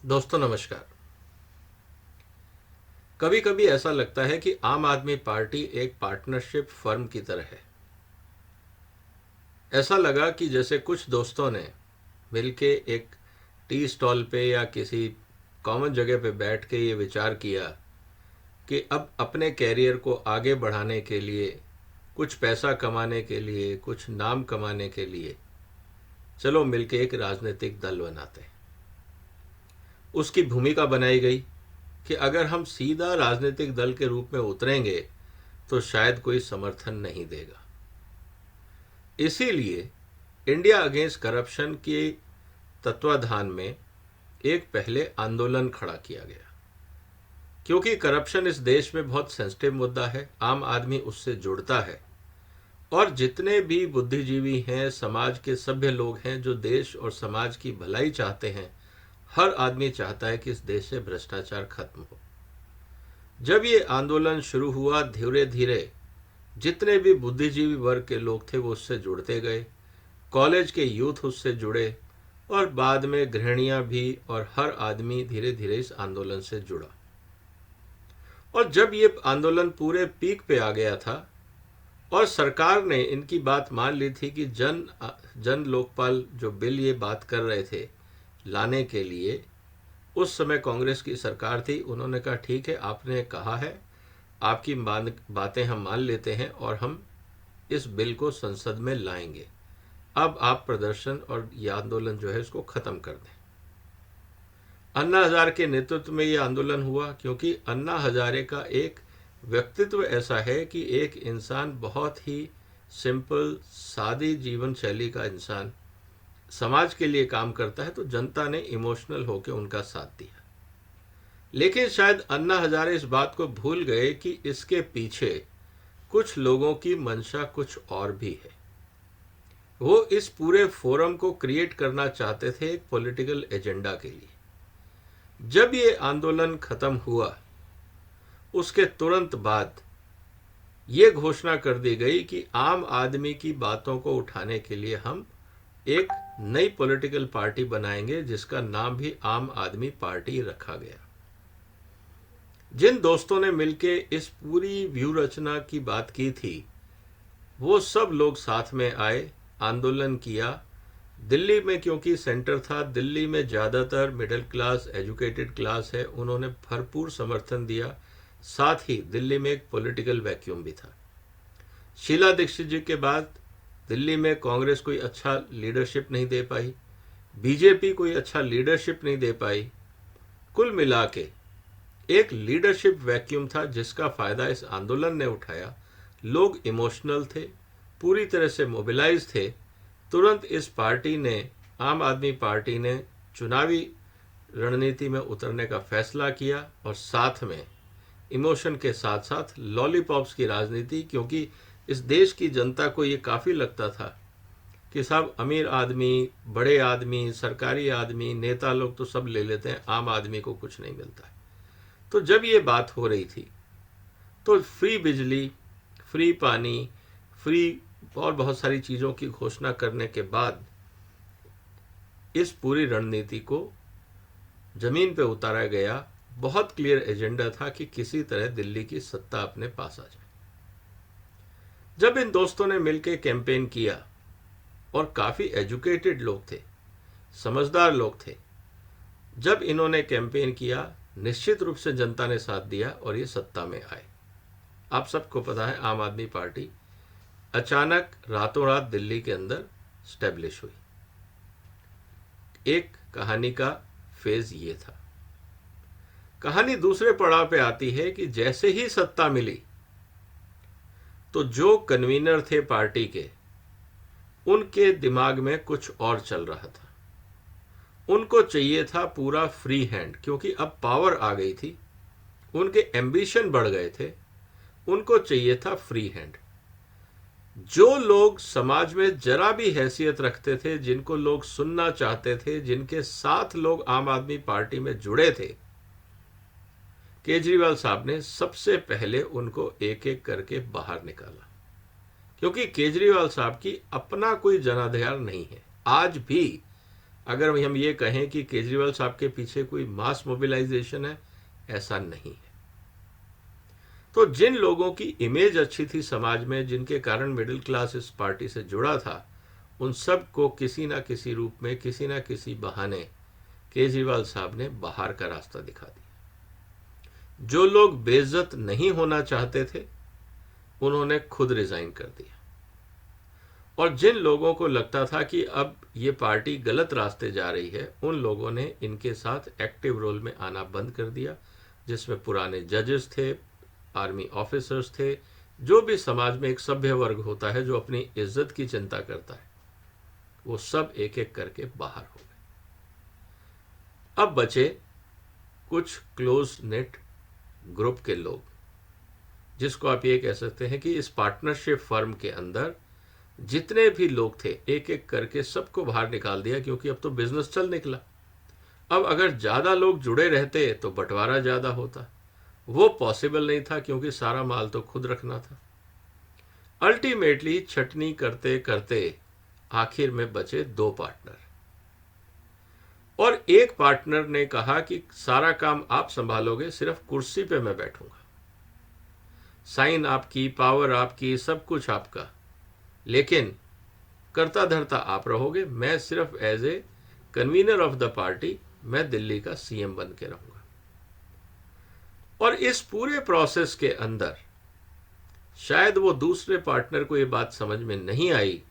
दोस्तों नमस्कार। कभी कभी ऐसा लगता है कि आम आदमी पार्टी एक पार्टनरशिप फर्म की तरह है। ऐसा लगा कि जैसे कुछ दोस्तों ने मिलके एक टी स्टॉल पे या किसी कॉमन जगह पे बैठ के ये विचार किया कि अब अपने कैरियर को आगे बढ़ाने के लिए, कुछ पैसा कमाने के लिए, कुछ नाम कमाने के लिए चलो मिलके एक राजनीतिक दल बनाते हैं। उसकी भूमिका बनाई गई कि अगर हम सीधा राजनीतिक दल के रूप में उतरेंगे तो शायद कोई समर्थन नहीं देगा। इसीलिए इंडिया अगेंस्ट करप्शन के तत्वाधान में एक पहले आंदोलन खड़ा किया गया, क्योंकि करप्शन इस देश में बहुत सेंसिटिव मुद्दा है। आम आदमी उससे जुड़ता है और जितने भी बुद्धिजीवी हैं, समाज के सभ्य लोग हैं जो देश और समाज की भलाई चाहते हैं, हर आदमी चाहता है कि इस देश से भ्रष्टाचार खत्म हो। जब ये आंदोलन शुरू हुआ, धीरे धीरे जितने भी बुद्धिजीवी वर्ग के लोग थे वो उससे जुड़ते गए, कॉलेज के यूथ उससे जुड़े और बाद में गृहिणियां भी, और हर आदमी धीरे धीरे इस आंदोलन से जुड़ा। और जब ये आंदोलन पूरे पीक पे आ गया था और सरकार ने इनकी बात मान ली थी कि जन लोकपाल जो बिल ये बात कर रहे थे लाने के लिए, उस समय कांग्रेस की सरकार थी, उन्होंने कहा ठीक है, आपने कहा है, आपकी बातें हम मान लेते हैं और हम इस बिल को संसद में लाएंगे। अब आप प्रदर्शन और ये आंदोलन जो है इसको खत्म कर दें। अन्ना हजारे के नेतृत्व में ये आंदोलन हुआ, क्योंकि अन्ना हजारे का एक व्यक्तित्व ऐसा है कि एक इंसान बहुत ही सिंपल सादी जीवन शैली का इंसान समाज के लिए काम करता है, तो जनता ने इमोशनल होकर उनका साथ दिया। लेकिन शायद अन्ना हजारे इस बात को भूल गए कि इसके पीछे कुछ लोगों की मंशा कुछ और भी है। वो इस पूरे फोरम को क्रिएट करना चाहते थे एक पॉलिटिकल एजेंडा के लिए। जब ये आंदोलन खत्म हुआ, उसके तुरंत बाद ये घोषणा कर दी गई कि आम आदमी की बातों को उठाने के लिए हम एक नई पॉलिटिकल पार्टी बनाएंगे, जिसका नाम भी आम आदमी पार्टी रखा गया। जिन दोस्तों ने मिलके इस पूरी व्यू रचना की बात की थी, वो सब लोग साथ में आए, आंदोलन किया। दिल्ली में क्योंकि सेंटर था, दिल्ली में ज़्यादातर मिडिल क्लास, एजुकेटेड क्लास है, उन्होंने भरपूर समर्थन दिया। साथ ही दिल्ली में एक पॉलिटिकल वैक्यूम भी था। शीला दीक्षित जी के बाद दिल्ली में कांग्रेस कोई अच्छा लीडरशिप नहीं दे पाई, बीजेपी कोई अच्छा लीडरशिप नहीं दे पाई। कुल मिला के एक लीडरशिप वैक्यूम था, जिसका फायदा इस आंदोलन ने उठाया। लोग इमोशनल थे, पूरी तरह से मोबिलाइज थे। तुरंत इस पार्टी ने, आम आदमी पार्टी ने, चुनावी रणनीति में उतरने का फैसला किया और साथ में इमोशन के साथ साथ लॉलीपॉप्स की राजनीति, क्योंकि इस देश की जनता को ये काफ़ी लगता था कि साहब अमीर आदमी, बड़े आदमी, सरकारी आदमी, नेता लोग तो सब ले लेते हैं, आम आदमी को कुछ नहीं मिलता है। तो जब ये बात हो रही थी तो फ्री बिजली, फ्री पानी, फ्री और बहुत सारी चीज़ों की घोषणा करने के बाद इस पूरी रणनीति को जमीन पे उतारा गया। बहुत क्लियर एजेंडा था कि किसी तरह दिल्ली की सत्ता अपने पास आ जाए। जब इन दोस्तों ने मिलकर कैंपेन किया, और काफ़ी एजुकेटेड लोग थे, समझदार लोग थे, जब इन्होंने कैंपेन किया, निश्चित रूप से जनता ने साथ दिया और ये सत्ता में आए। आप सबको पता है, आम आदमी पार्टी अचानक रातों रात दिल्ली के अंदर स्टैब्लिश हुई। एक कहानी का फेज ये था। कहानी दूसरे पड़ाव पे आती है कि जैसे ही सत्ता मिली तो जो कन्वीनर थे पार्टी के, उनके दिमाग में कुछ और चल रहा था। उनको चाहिए था पूरा फ्री हैंड, क्योंकि अब पावर आ गई थी, उनके एम्बिशन बढ़ गए थे, उनको चाहिए था फ्री हैंड। जो लोग समाज में जरा भी हैसियत रखते थे, जिनको लोग सुनना चाहते थे, जिनके साथ लोग आम आदमी पार्टी में जुड़े थे, केजरीवाल साहब ने सबसे पहले उनको एक एक करके बाहर निकाला। क्योंकि केजरीवाल साहब की अपना कोई जनाधार नहीं है। आज भी अगर हम ये कहें कि केजरीवाल साहब के पीछे कोई मास मोबिलाइजेशन है, ऐसा नहीं है। तो जिन लोगों की इमेज अच्छी थी समाज में, जिनके कारण मिडिल क्लास इस पार्टी से जुड़ा था, उन सब को किसी ना किसी रूप में, किसी ना किसी बहाने केजरीवाल साहब ने बाहर का रास्ता दिखा दिया। जो लोग बेइज्जत नहीं होना चाहते थे, उन्होंने खुद रिजाइन कर दिया। और जिन लोगों को लगता था कि अब ये पार्टी गलत रास्ते जा रही है, उन लोगों ने इनके साथ एक्टिव रोल में आना बंद कर दिया, जिसमें पुराने जजेस थे, आर्मी ऑफिसर्स थे, जो भी समाज में एक सभ्य वर्ग होता है जो अपनी इज्जत की चिंता करता है, वो सब एक एक करके बाहर हो गए। अब बचे कुछ क्लोज नेट ग्रुप के लोग, जिसको आप ये कह सकते हैं कि इस पार्टनरशिप फर्म के अंदर जितने भी लोग थे, एक एक करके सबको बाहर निकाल दिया, क्योंकि अब तो बिजनेस चल निकला। अब अगर ज्यादा लोग जुड़े रहते तो बंटवारा ज्यादा होता, वो पॉसिबल नहीं था, क्योंकि सारा माल तो खुद रखना था। अल्टीमेटली छटनी करते करते आखिर में बचे दो पार्टनर, और एक पार्टनर ने कहा कि सारा काम आप संभालोगे, सिर्फ कुर्सी पे मैं बैठूंगा, साइन आपकी, पावर आपकी, सब कुछ आपका, लेकिन करता धरता आप रहोगे, मैं सिर्फ as a convener of the party मैं दिल्ली का सीएम बन के रहूंगा। और इस पूरे प्रोसेस के अंदर शायद वो दूसरे पार्टनर को ये बात समझ में नहीं आई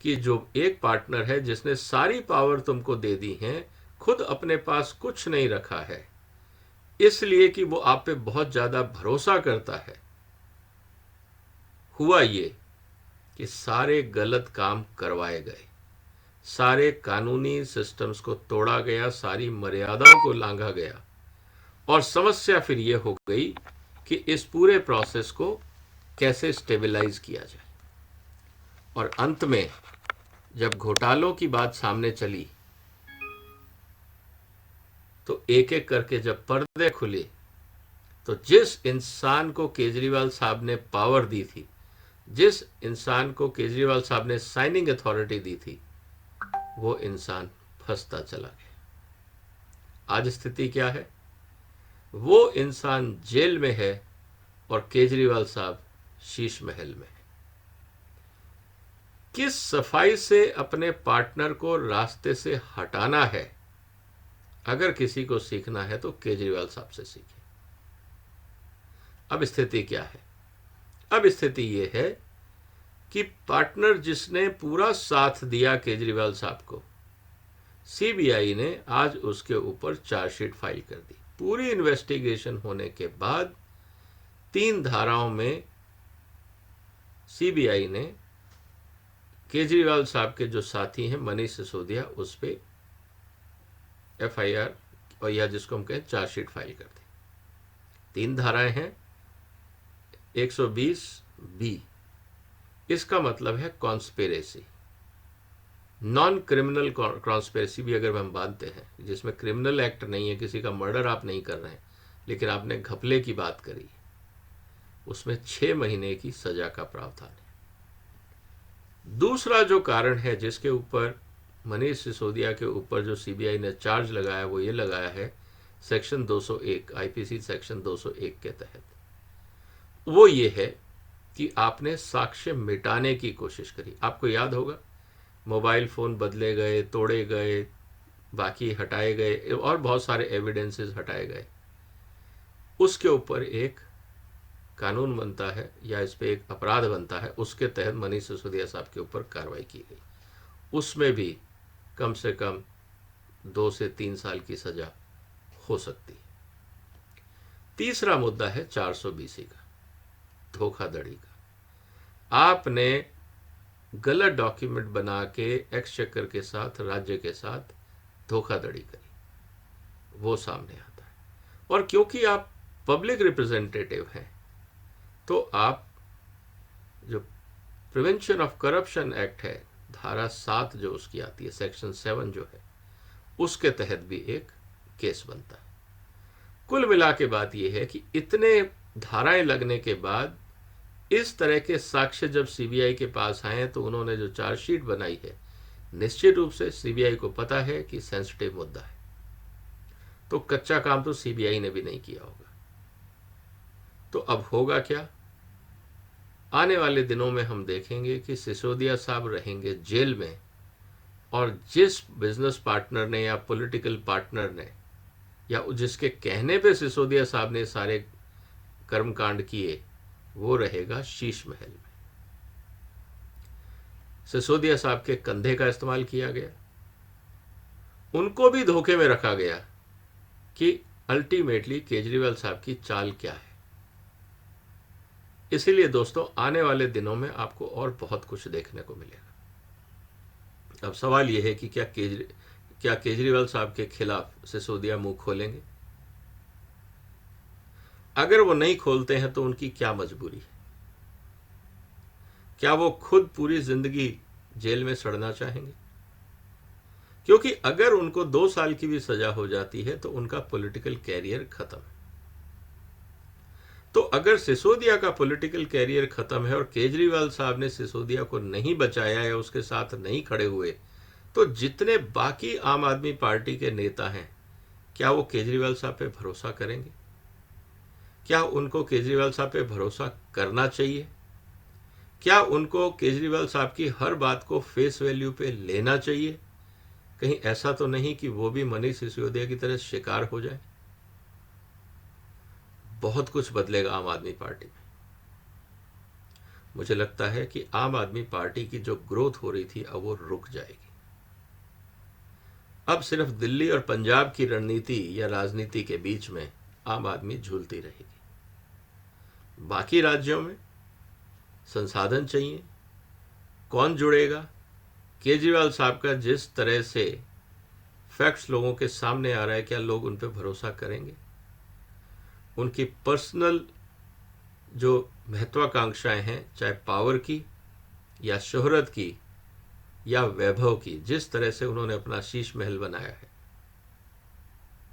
कि जो एक पार्टनर है जिसने सारी पावर तुमको दे दी है, खुद अपने पास कुछ नहीं रखा है, इसलिए कि वो आप पे बहुत ज्यादा भरोसा करता है। हुआ ये कि सारे गलत काम करवाए गए, सारे कानूनी सिस्टम्स को तोड़ा गया, सारी मर्यादाओं को लांघा गया, और समस्या फिर ये हो गई कि इस पूरे प्रोसेस को कैसे स्टेबलाइज किया जाए। और अंत में जब घोटालों की बात सामने चली, तो एक एक करके जब पर्दे खुले, तो जिस इंसान को केजरीवाल साहब ने पावर दी थी, जिस इंसान को केजरीवाल साहब ने साइनिंग अथॉरिटी दी थी, वो इंसान फंसता चला गया। आज स्थिति क्या है? वो इंसान जेल में है और केजरीवाल साहब शीश महल में है। किस सफाई से अपने पार्टनर को रास्ते से हटाना है, अगर किसी को सीखना है तो केजरीवाल साहब से सीखे। अब स्थिति क्या है? अब स्थिति यह है कि पार्टनर जिसने पूरा साथ दिया केजरीवाल साहब को, सीबीआई ने आज उसके ऊपर चार्जशीट फाइल कर दी। पूरी इन्वेस्टिगेशन होने के बाद 3 धाराओं में सीबीआई ने केजरीवाल साहब के जो साथी हैं मनीष सिसोदिया, उस पे एफआईआर, और या जिसको हम कहें चार्जशीट फाइल कर दी। 3 धाराएं हैं। 120B, इसका मतलब है कॉन्स्पिरेसी। नॉन क्रिमिनल कॉन्स्पिरेसी भी अगर हम बांधते हैं, जिसमें क्रिमिनल एक्ट नहीं है, किसी का मर्डर आप नहीं कर रहे हैं, लेकिन आपने घपले की बात करी, उसमें 6 महीने की सजा का प्रावधान है। दूसरा जो कारण है जिसके ऊपर मनीष सिसोदिया के ऊपर जो सीबीआई ने चार्ज लगाया, वो ये लगाया है सेक्शन 201, आईपीसी सेक्शन 201 के तहत। वो ये है कि आपने साक्ष्य मिटाने की कोशिश करी। आपको याद होगा, मोबाइल फ़ोन बदले गए, तोड़े गए, बाकी हटाए गए, और बहुत सारे एविडेंसेस हटाए गए। उसके ऊपर एक कानून बनता है, या इस पे एक अपराध बनता है, उसके तहत मनीष सिसोदिया साहब के ऊपर कार्रवाई की गई। उसमें भी कम से कम 2 से 3 साल की सजा हो सकती है। तीसरा मुद्दा है 420 का, धोखाधड़ी का। आपने गलत डॉक्यूमेंट बना के एक्सचेकर के साथ, राज्य के साथ धोखाधड़ी करी, वो सामने आता है। और क्योंकि आप पब्लिक रिप्रेजेंटेटिव हैं, तो आप जो प्रिवेंशन ऑफ करप्शन एक्ट है, धारा 7 जो उसकी आती है, सेक्शन 7 जो है, उसके तहत भी एक केस बनता है। कुल मिला के बात यह है कि इतने धाराएं लगने के बाद इस तरह के साक्ष्य जब सीबीआई के पास आए, तो उन्होंने जो चार्जशीट बनाई है, निश्चित रूप से सीबीआई को पता है कि सेंसिटिव मुद्दा है, तो कच्चा काम तो सीबीआई ने भी नहीं किया होगा। तो अब होगा क्या? आने वाले दिनों में हम देखेंगे कि सिसोदिया साहब रहेंगे जेल में, और जिस बिजनेस पार्टनर ने या पॉलिटिकल पार्टनर ने या जिसके कहने पे सिसोदिया साहब ने सारे कर्मकांड किए, वो रहेगा शीश महल में। सिसोदिया साहब के कंधे का इस्तेमाल किया गया, उनको भी धोखे में रखा गया कि अल्टीमेटली केजरीवाल साहब की चाल क्या है। इसीलिए दोस्तों, आने वाले दिनों में आपको और बहुत कुछ देखने को मिलेगा। अब सवाल यह है कि क्या केजरीवाल साहब के खिलाफ सिसोदिया मुंह खोलेंगे? अगर वो नहीं खोलते हैं तो उनकी क्या मजबूरी है? क्या वो खुद पूरी जिंदगी जेल में सड़ना चाहेंगे? क्योंकि अगर उनको 2 साल की भी सजा हो जाती है तो उनका पॉलिटिकल कैरियर खत्म है। तो अगर सिसोदिया का पॉलिटिकल कैरियर खत्म है और केजरीवाल साहब ने सिसोदिया को नहीं बचाया या उसके साथ नहीं खड़े हुए, तो जितने बाकी आम आदमी पार्टी के नेता हैं, क्या वो केजरीवाल साहब पे भरोसा करेंगे? क्या उनको केजरीवाल साहब पे भरोसा करना चाहिए? क्या उनको केजरीवाल साहब की हर बात को फेस वैल्यू पे लेना चाहिए? कहीं ऐसा तो नहीं कि वो भी मनीष सिसोदिया की तरह शिकार हो जाए? बहुत कुछ बदलेगा आम आदमी पार्टी में। मुझे लगता है कि आम आदमी पार्टी की जो ग्रोथ हो रही थी अब वो रुक जाएगी। अब सिर्फ दिल्ली और पंजाब की रणनीति या राजनीति के बीच में आम आदमी झूलती रहेगी। बाकी राज्यों में संसाधन चाहिए, कौन जुड़ेगा? केजरीवाल साहब का जिस तरह से फैक्ट्स लोगों के सामने आ रहा है, क्या लोग उन पर भरोसा करेंगे? उनकी पर्सनल जो महत्वाकांक्षाएं हैं, चाहे पावर की या शोहरत की या वैभव की, जिस तरह से उन्होंने अपना शीश महल बनाया है,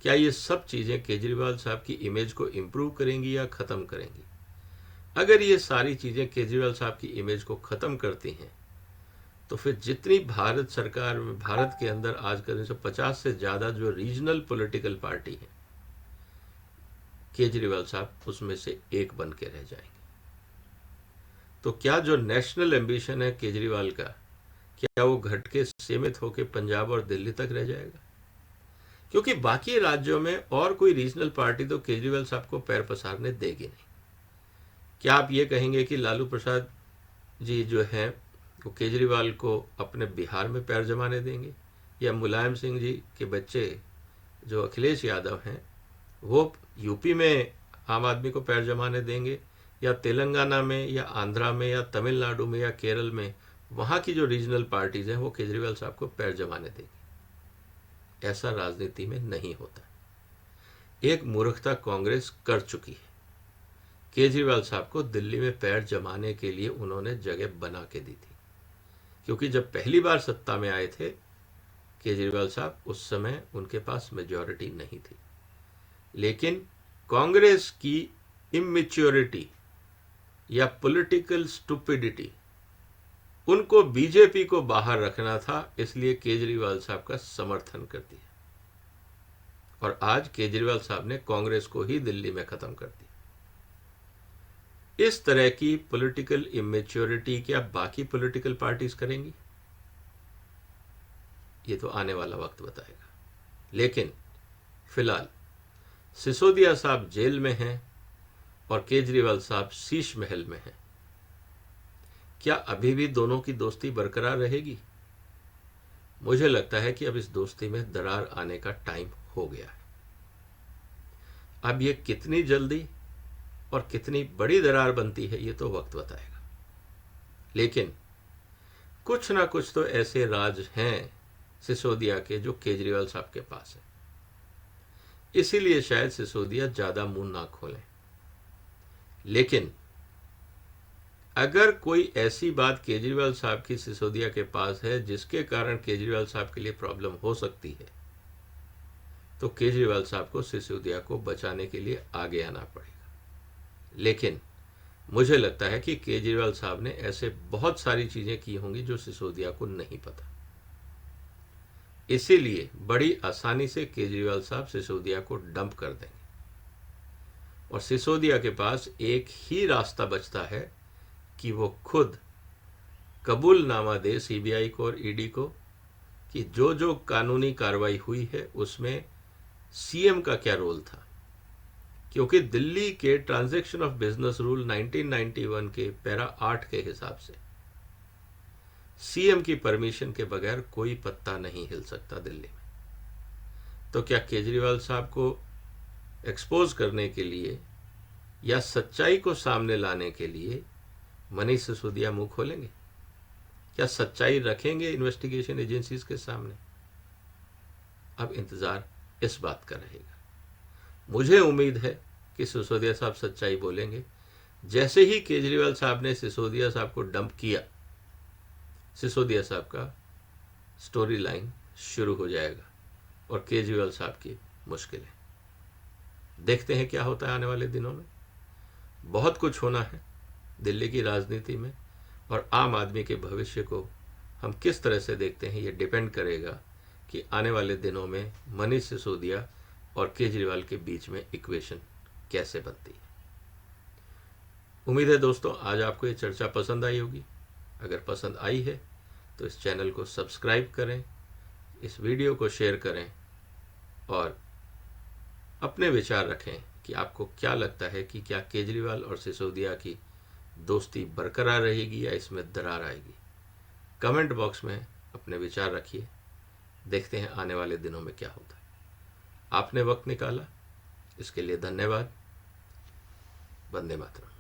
क्या ये सब चीजें केजरीवाल साहब की इमेज को इंप्रूव करेंगी या खत्म करेंगी? अगर ये सारी चीजें केजरीवाल साहब की इमेज को खत्म करती हैं, तो फिर जितनी भारत सरकार में, भारत के अंदर आज कल 150 से ज्यादा जो रीजनल पॉलिटिकल पार्टी है, केजरीवाल साहब उसमें से एक बन के रह जाएंगे। तो क्या जो नेशनल एम्बिशन है केजरीवाल का, क्या वो घट के सीमित होकर पंजाब और दिल्ली तक रह जाएगा? क्योंकि बाकी राज्यों में और कोई रीजनल पार्टी तो केजरीवाल साहब को पैर पसारने देगी नहीं। क्या आप ये कहेंगे कि लालू प्रसाद जी जो हैं वो केजरीवाल को अपने बिहार में पैर जमाने देंगे, या मुलायम सिंह जी के बच्चे जो अखिलेश यादव हैं वो यूपी में आम आदमी को पैर जमाने देंगे, या तेलंगाना में या आंध्रा में या तमिलनाडु में या केरल में वहाँ की जो रीजनल पार्टीज हैं वो केजरीवाल साहब को पैर जमाने देंगी? ऐसा राजनीति में नहीं होता। एक मूर्खता कांग्रेस कर चुकी है। केजरीवाल साहब को दिल्ली में पैर जमाने के लिए उन्होंने जगह बना के दी थी, क्योंकि जब पहली बार सत्ता में आए थे केजरीवाल साहब, उस समय उनके पास मेजॉरिटी नहीं थी। लेकिन कांग्रेस की इमेच्योरिटी या पॉलिटिकल स्टुपिडिटी, उनको बीजेपी को बाहर रखना था, इसलिए केजरीवाल साहब का समर्थन कर दिया, और आज केजरीवाल साहब ने कांग्रेस को ही दिल्ली में खत्म कर दिया। इस तरह की पॉलिटिकल इमेच्योरिटी क्या बाकी पॉलिटिकल पार्टीज करेंगी? ये तो आने वाला वक्त बताएगा। लेकिन फिलहाल सिसोदिया साहब जेल में हैं और केजरीवाल साहब शीश महल में हैं। क्या अभी भी दोनों की दोस्ती बरकरार रहेगी? मुझे लगता है कि अब इस दोस्ती में दरार आने का टाइम हो गया है। अब ये कितनी जल्दी और कितनी बड़ी दरार बनती है ये तो वक्त बताएगा। लेकिन कुछ ना कुछ तो ऐसे राज हैं सिसोदिया के जो केजरीवाल साहब के पास है, इसीलिए शायद सिसोदिया ज्यादा मुंह ना खोलें। लेकिन अगर कोई ऐसी बात केजरीवाल साहब की सिसोदिया के पास है जिसके कारण केजरीवाल साहब के लिए प्रॉब्लम हो सकती है, तो केजरीवाल साहब को सिसोदिया को बचाने के लिए आगे आना पड़ेगा। लेकिन मुझे लगता है कि केजरीवाल साहब ने ऐसे बहुत सारी चीजें की होंगी जो सिसोदिया को नहीं पता। इसीलिए बड़ी आसानी से केजरीवाल साहब सिसोदिया को डंप कर देंगे और सिसोदिया के पास एक ही रास्ता बचता है कि वो खुद कबूलनामा दे सीबीआई को और ईडी को कि जो जो कानूनी कार्रवाई हुई है उसमें सीएम का क्या रोल था। क्योंकि दिल्ली के ट्रांजैक्शन ऑफ बिजनेस रूल 1991 के पैरा 8 के हिसाब से सीएम की परमिशन के बगैर कोई पत्ता नहीं हिल सकता दिल्ली में। तो क्या केजरीवाल साहब को एक्सपोज करने के लिए या सच्चाई को सामने लाने के लिए मनीष सिसोदिया मुंह खोलेंगे? क्या सच्चाई रखेंगे इन्वेस्टिगेशन एजेंसीज के सामने? अब इंतजार इस बात का रहेगा। मुझे उम्मीद है कि सिसोदिया साहब सच्चाई बोलेंगे। जैसे ही केजरीवाल साहब ने सिसोदिया साहब को डंप किया, सिसोदिया साहब का स्टोरी लाइन शुरू हो जाएगा और केजरीवाल साहब की मुश्किलें। देखते हैं क्या होता है आने वाले दिनों में। बहुत कुछ होना है दिल्ली की राजनीति में और आम आदमी के भविष्य को हम किस तरह से देखते हैं, ये डिपेंड करेगा कि आने वाले दिनों में मनीष सिसोदिया और केजरीवाल के बीच में इक्वेशन कैसे बनती है। उम्मीद है दोस्तों आज आपको ये चर्चा पसंद आई होगी। अगर पसंद आई है तो इस चैनल को सब्सक्राइब करें, इस वीडियो को शेयर करें और अपने विचार रखें कि आपको क्या लगता है कि क्या केजरीवाल और सिसोदिया की दोस्ती बरकरार रहेगी या इसमें दरार आएगी। कमेंट बॉक्स में अपने विचार रखिए। देखते हैं आने वाले दिनों में क्या होता है। आपने वक्त निकाला, इसके लिए धन्यवाद। वंदे मातरम।